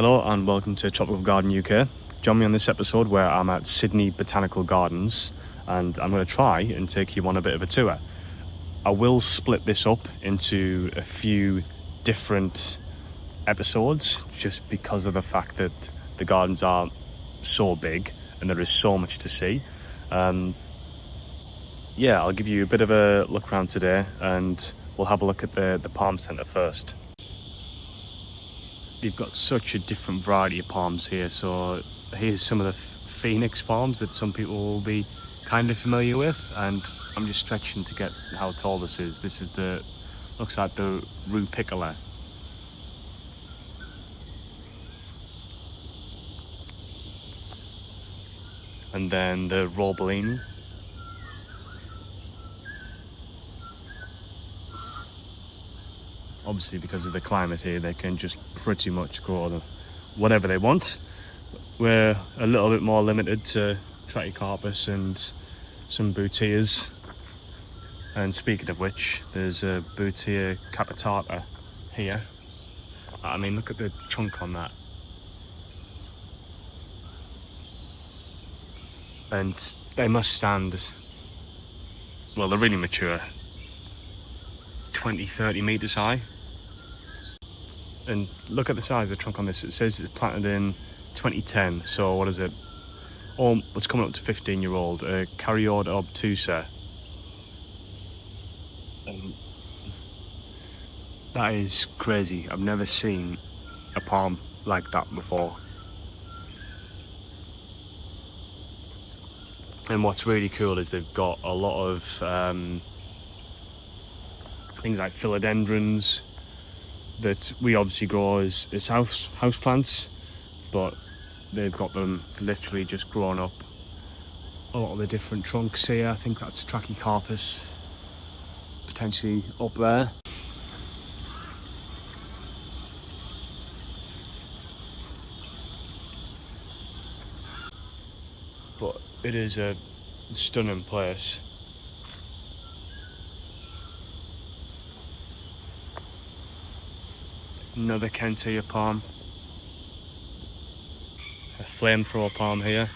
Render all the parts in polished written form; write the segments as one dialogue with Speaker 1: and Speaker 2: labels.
Speaker 1: Hello and welcome to Tropical Garden UK. Join me on this episode where I'm at Sydney Botanical Gardens and I'm going to try and take you on a bit of a tour. I will split this up into a few different episodes just because of the fact that the gardens are so big and there is so much to see. I'll give you a bit of a look around today and we'll have a look at the palm centre first. You've got such a different variety of palms here. So here's some of the phoenix palms that some people will be kind of familiar with, and I'm just stretching to get how tall this is. This is looks like the rupicola. And then the robellini. Obviously, because of the climate here, they can just pretty much grow whatever they want. We're a little bit more limited to Trachycarpus and some Bouteas. And speaking of which, there's a Boutea capitata here. I mean, look at the trunk on that. And they must stand, well, they're really mature, 20-30 metres high. And look at the size of the trunk on this. It says it's planted in 2010, so what is it? Oh, it's coming up to 15-year-old, Caryota obtusa. And that is crazy. I've never seen a palm like that before. And what's really cool is they've got a lot of things like philodendrons that we obviously grow as house plants, but they've got them literally just grown up. A lot of the different trunks here, I think that's Trachycarpus, potentially up there. But it is a stunning place. Another Kentia palm. A flamethrower palm here.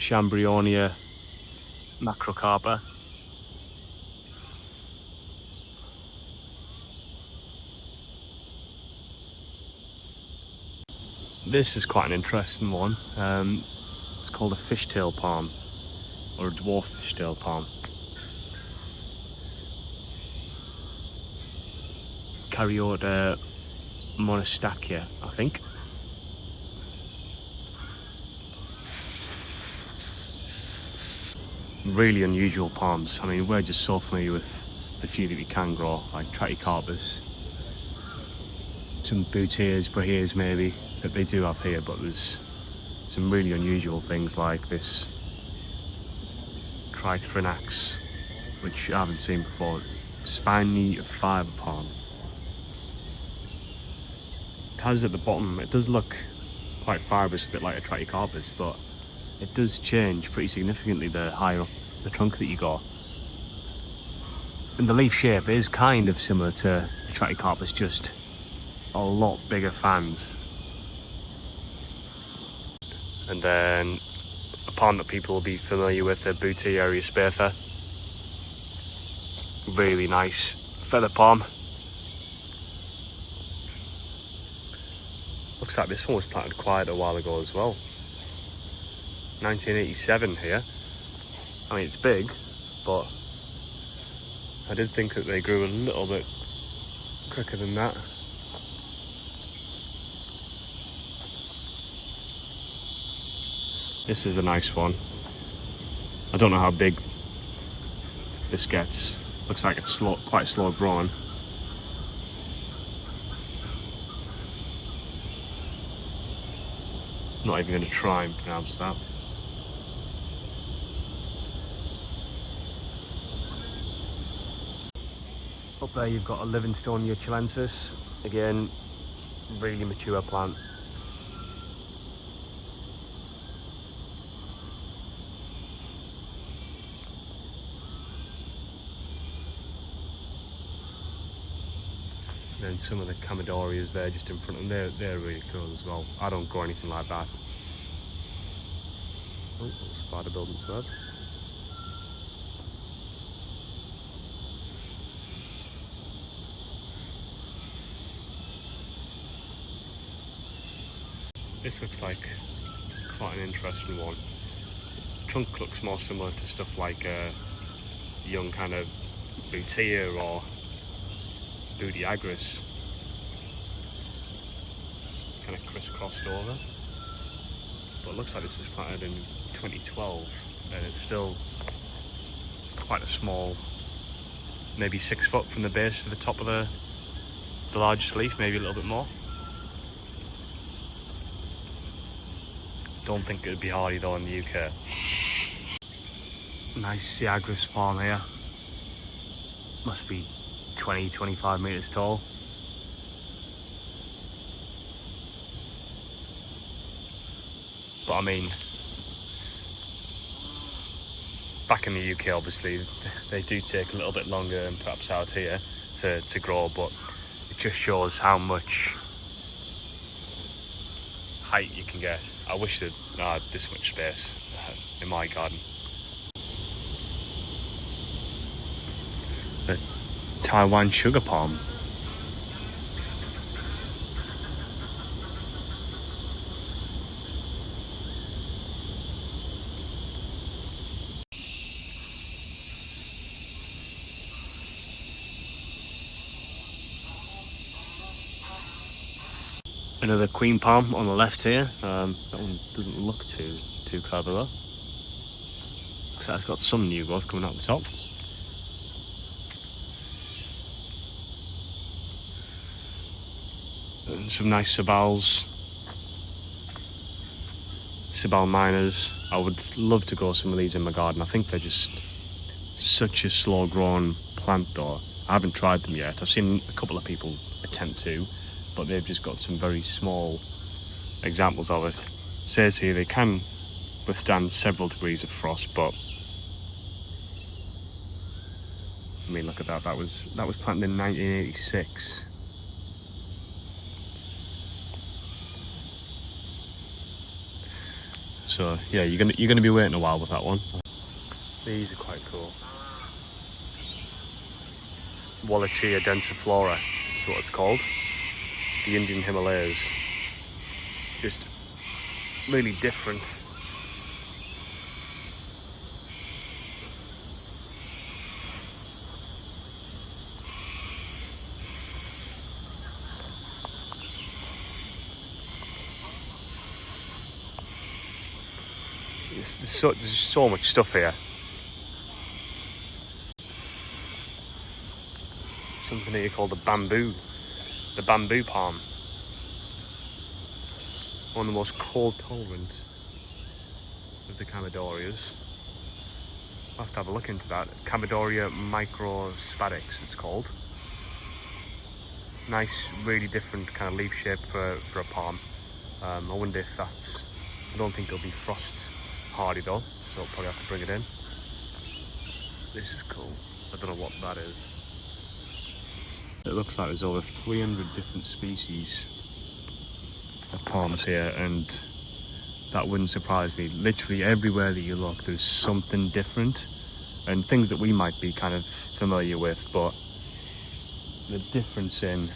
Speaker 1: Chambrionia macrocarpa. This is quite an interesting one. It's called a fishtail palm, or a dwarf fishtail palm. Caryota monostachya, I think. Really unusual palms. I mean, we're just so familiar with the few that we can grow, like Trachycarpus, some Bouteas, Brahias maybe, that they do have here, but there's some really unusual things like this Trithrinax, which I haven't seen before. Spiny fibre palm. Has at the bottom, it does look quite fibrous, a bit like a Trachycarpus, but it does change pretty significantly the higher up the trunk that you go. And the leaf shape is kind of similar to the Trachycarpus, just a lot bigger fans. And then a palm that people will be familiar with, the Boutea Areospatha. Really nice feather palm. Looks like this one was planted quite a while ago as well. 1987 here. I mean, it's big, but I did think that they grew a little bit quicker than that. This is a nice one. I don't know how big this gets. Looks like it's quite slow growing. Not even going to try and pronounce that. Up there you've got a Livingstonia chilensis. Again, really mature plant. then some of the Camidorias there just in front of them, they're really cool as well. I don't grow anything like that. Oh, little spider building its web. This looks like quite an interesting one. Trunk looks more similar to stuff like young kind of Butea or Budiagris. Kind of crisscrossed over. But it looks like this was planted in 2012 and it's still quite a small, maybe 6 foot from the base to the top of the largest leaf, maybe a little bit more. Don't think it would be hardy though in the UK. Nice Siagris farm here. Must be 20-25 metres tall. But I mean, back in the UK obviously they do take a little bit longer than perhaps out here to grow, but it just shows how much height you can get. I wish that I had this much space in my garden. The Taiwan sugar palm. Another queen palm on the left here. That one doesn't look too clever though. Looks like it's got some new growth coming out the top. And some nice Sabals. Sabal minors. I would love to grow some of these in my garden. I think they're just such a slow growing plant though. I haven't tried them yet. I've seen a couple of people attempt to, but they've just got some very small examples of it. It says here they can withstand several degrees of frost, but I mean, look at that. That was planted in 1986. So yeah, you're gonna be waiting a while with that one. These are quite cool. Wallachia densiflora is what it's called. The Indian Himalayas. Just really different. There's so much stuff here. Something here called the bamboo palm. One of the most cold-tolerant of the Camidorias. I'll have to have a look into that. Camidoria microspadics it's called. Nice, really different kind of leaf shape for a palm. I wonder if that's... I don't think it'll be frost hardy though, so I'll probably have to bring it in. This is cool. I don't know what that is. It looks like there's over 300 different species of palms here, and that wouldn't surprise me. Literally everywhere that you look there's something different, and things that we might be kind of familiar with, but the difference in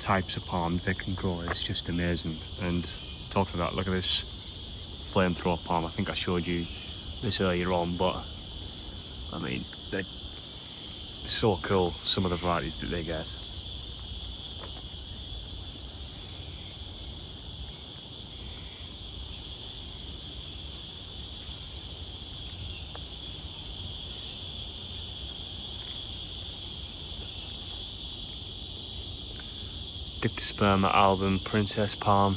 Speaker 1: types of palms they can grow is just amazing. And talking about, look at this flamethrower palm. I think I showed you this earlier on, but I mean, they're so cool, some of the varieties that they get. Dictosperma album princess palm.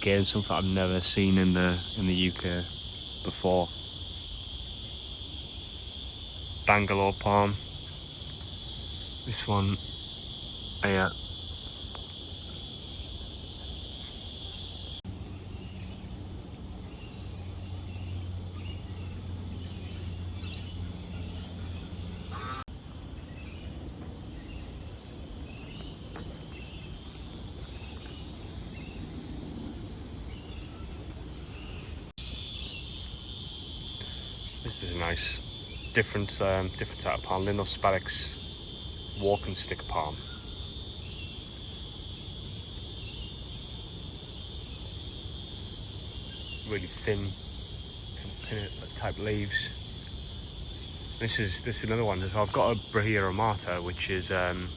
Speaker 1: Again, something I've never seen in the UK before. Bangalore palm. This one here. This is a nice, different type of palm, Linosparix walking stick palm. Really thin, kind of pinnet type leaves. This is another one. So I've got a Brahia armata, which is kind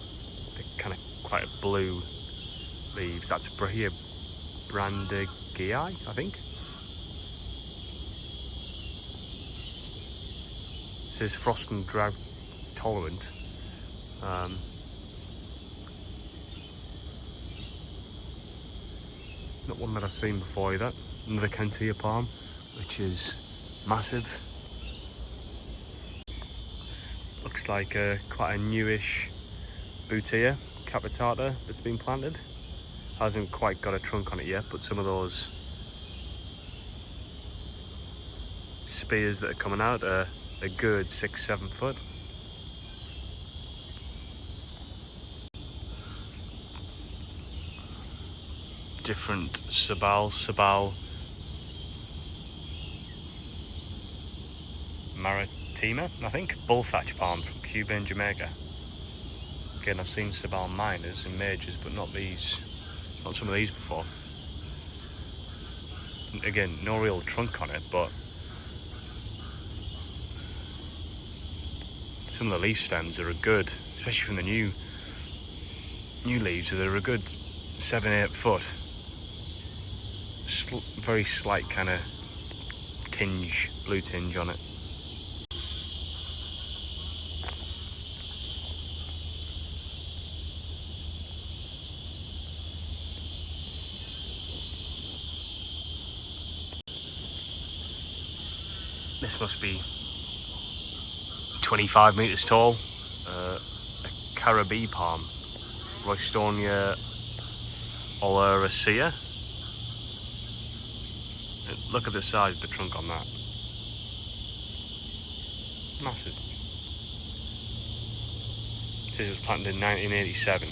Speaker 1: of quite a blue leaves. That's Brahia brandegii, I think. It says frost and drought tolerant. Not one that I've seen before either. Another Cantia palm, which is massive. Looks like quite a newish Butea capitata that's been planted. Hasn't quite got a trunk on it yet, but some of those spears that are coming out are a good 6-7 foot. Different Sabal Maritima, I think, bull thatch palm from Cuba and Jamaica. Again, I've seen Sabal minors and majors, but not some of these before. Again, no real trunk on it, but some of the leaf stems are a good, especially from the new leaves, they're a good 7-8 foot. Very slight kind of blue tinge on it. This must be 25 metres tall. A Caribbee palm, Roystonia oleracea. Look at the size of the trunk on that. Massive. This was planted in 1987.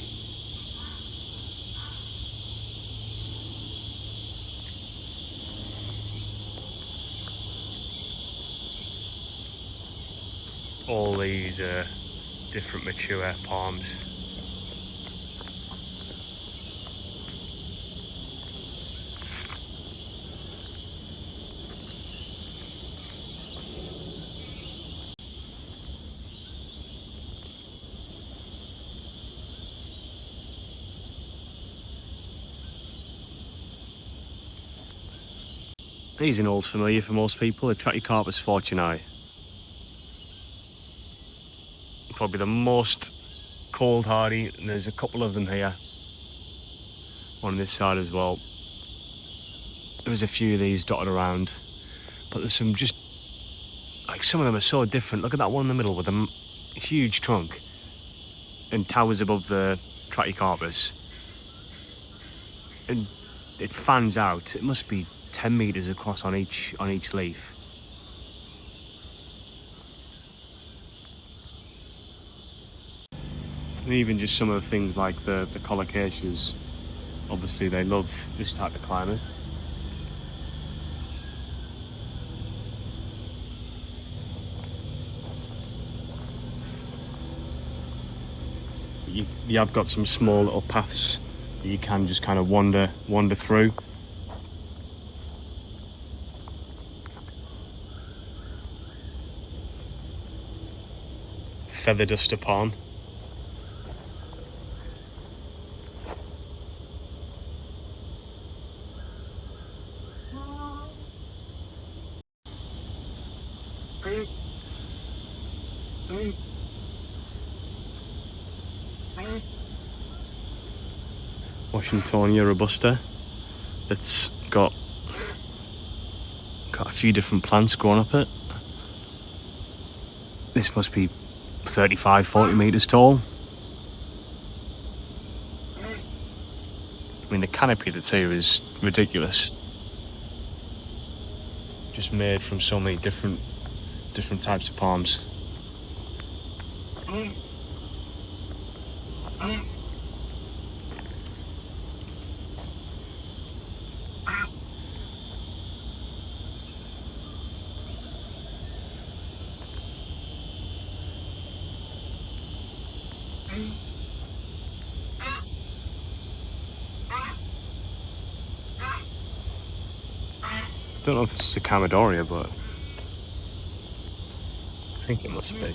Speaker 1: All these different mature palms. He's an old familiar for most people, a Trachycarpus fortunei. Probably the most cold hardy, and there's a couple of them here. One on this side as well. There's a few of these dotted around, but there's some some of them are so different. Look at that one in the middle with a huge trunk and towers above the Trachycarpus. And it fans out. It must be 10 metres across on each leaf. And even just some of the things like the colocaceas, obviously they love this type of climate. You have got some small little paths that you can just kind of wander through. Feather duster palm. Washingtonia robusta. It's got a few different plants growing up it. This must be 35-40 metres tall. I mean, the canopy that's here is ridiculous. Just made from so many different types of palms. don't know if this is a Camadoria, but I think it must be.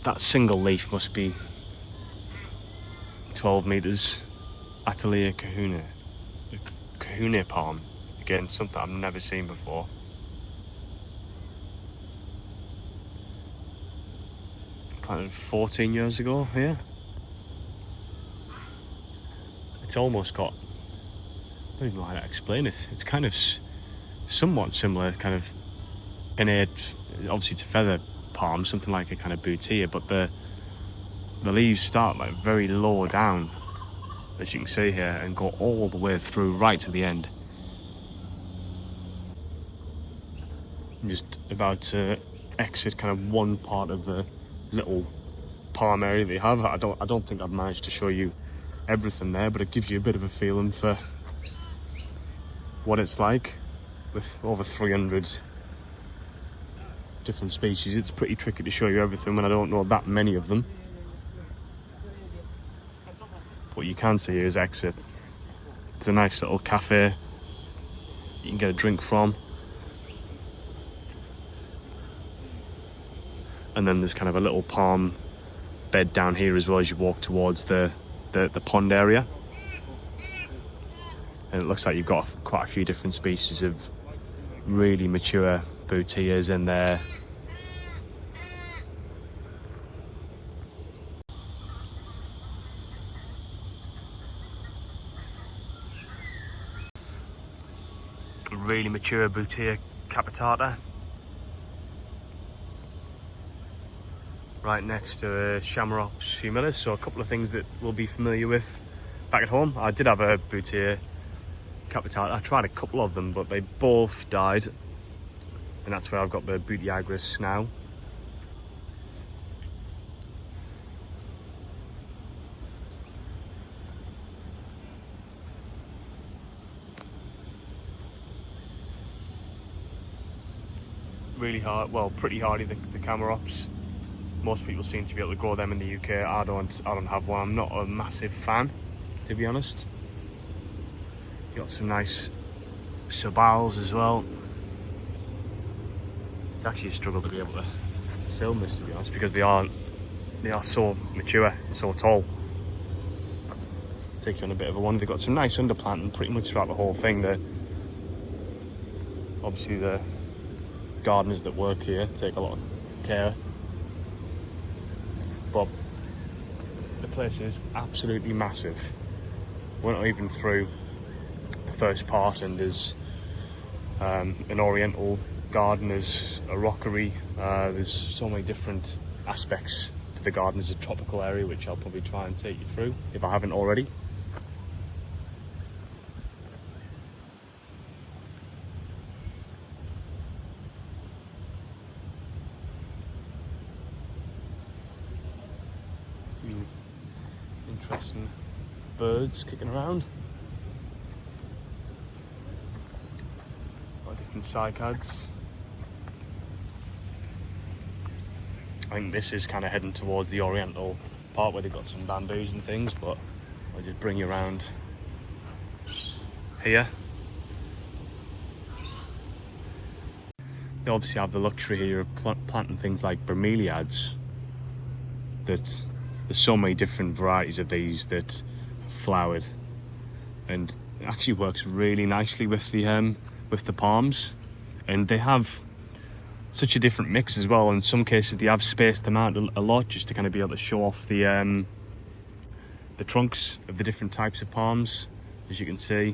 Speaker 1: That single leaf must be 12 metres. Atelier Kahuna. Kahuna palm. Again, something I've never seen before. Planted 14 years ago here. It's almost got, I don't even know how to explain it. It's kind of somewhat similar, kind of innate, obviously it's a feather palm, something like a kind of boutia, but the leaves start like very low down, as you can see here, and go all the way through right to the end. I'm just about to exit kind of one part of the little palm area they have. I don't think I've managed to show you everything there, but it gives you a bit of a feeling for what it's like with over 300 different species. It's pretty tricky to show you everything when I don't know that many of them. What you can see here is exit. It's a nice little cafe you can get a drink from. And then there's kind of a little palm bed down here as well as you walk towards the pond area. And it looks like you've got quite a few different species of really mature boutias in there. A really mature boutia capitata. Right next to Shamrock's humilis, so a couple of things that we'll be familiar with back at home. I did have a boutia capitata. I tried a couple of them, but they both died, and that's where I've got the Butiagris now. Really hard, well, pretty hardy, the Camarops. Most people seem to be able to grow them in the UK. I don't have one. I'm not a massive fan, to be honest. Got some nice sabals as well. It's actually a struggle to be able to film this, to be honest, because they are so mature and so tall. Take you on a bit of a wander. They've got some nice underplanting pretty much throughout the whole thing. Obviously the gardeners that work here take a lot of care. But the place is absolutely massive. We're not even through the first part, and there's an oriental garden, there's a rockery, there's so many different aspects to the garden. There's a tropical area which I'll probably try and take you through if I haven't already. Interesting birds kicking around. Got different cycads. I think this is kind of heading towards the oriental part where they've got some bamboos and things, but I'll just bring you around here. They obviously have the luxury here of planting things like bromeliads. That there's so many different varieties of these that have flowered, and it actually works really nicely with the palms. And they have such a different mix as well. In some cases they have spaced them out a lot just to kind of be able to show off the trunks of the different types of palms, as you can see.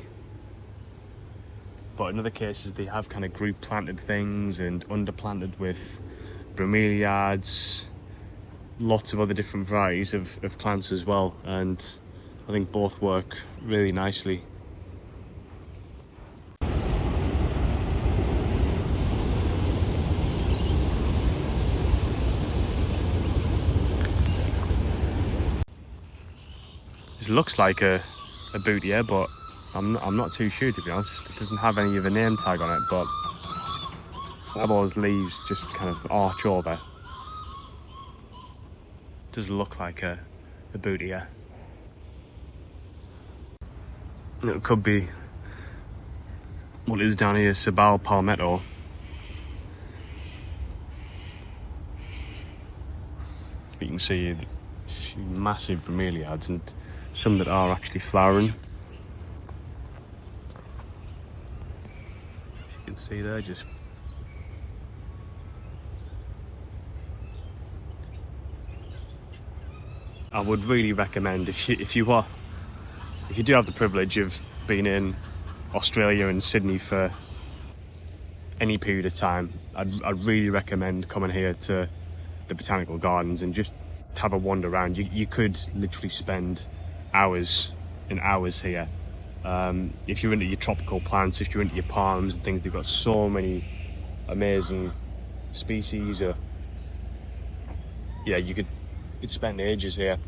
Speaker 1: But in other cases they have kind of group planted things and underplanted with bromeliads, lots of other different varieties of plants as well, and I think both work really nicely. This looks like a boutia, but I'm not too sure, to be honest. It doesn't have any of a name tag on it, but How those leaves just kind of arch over. Does look like a bootia. It could be what is down here, Sabal palmetto. You can see a few massive bromeliads and some that are actually flowering. As you can see there, just I would really recommend if you do have the privilege of being in Australia and Sydney for any period of time, I'd really recommend coming here to the Botanical Gardens and just have a wander around. You could literally spend hours and hours here. If you're into your tropical plants, if you're into your palms and things, they've got so many amazing species. Yeah, you could spend ages here.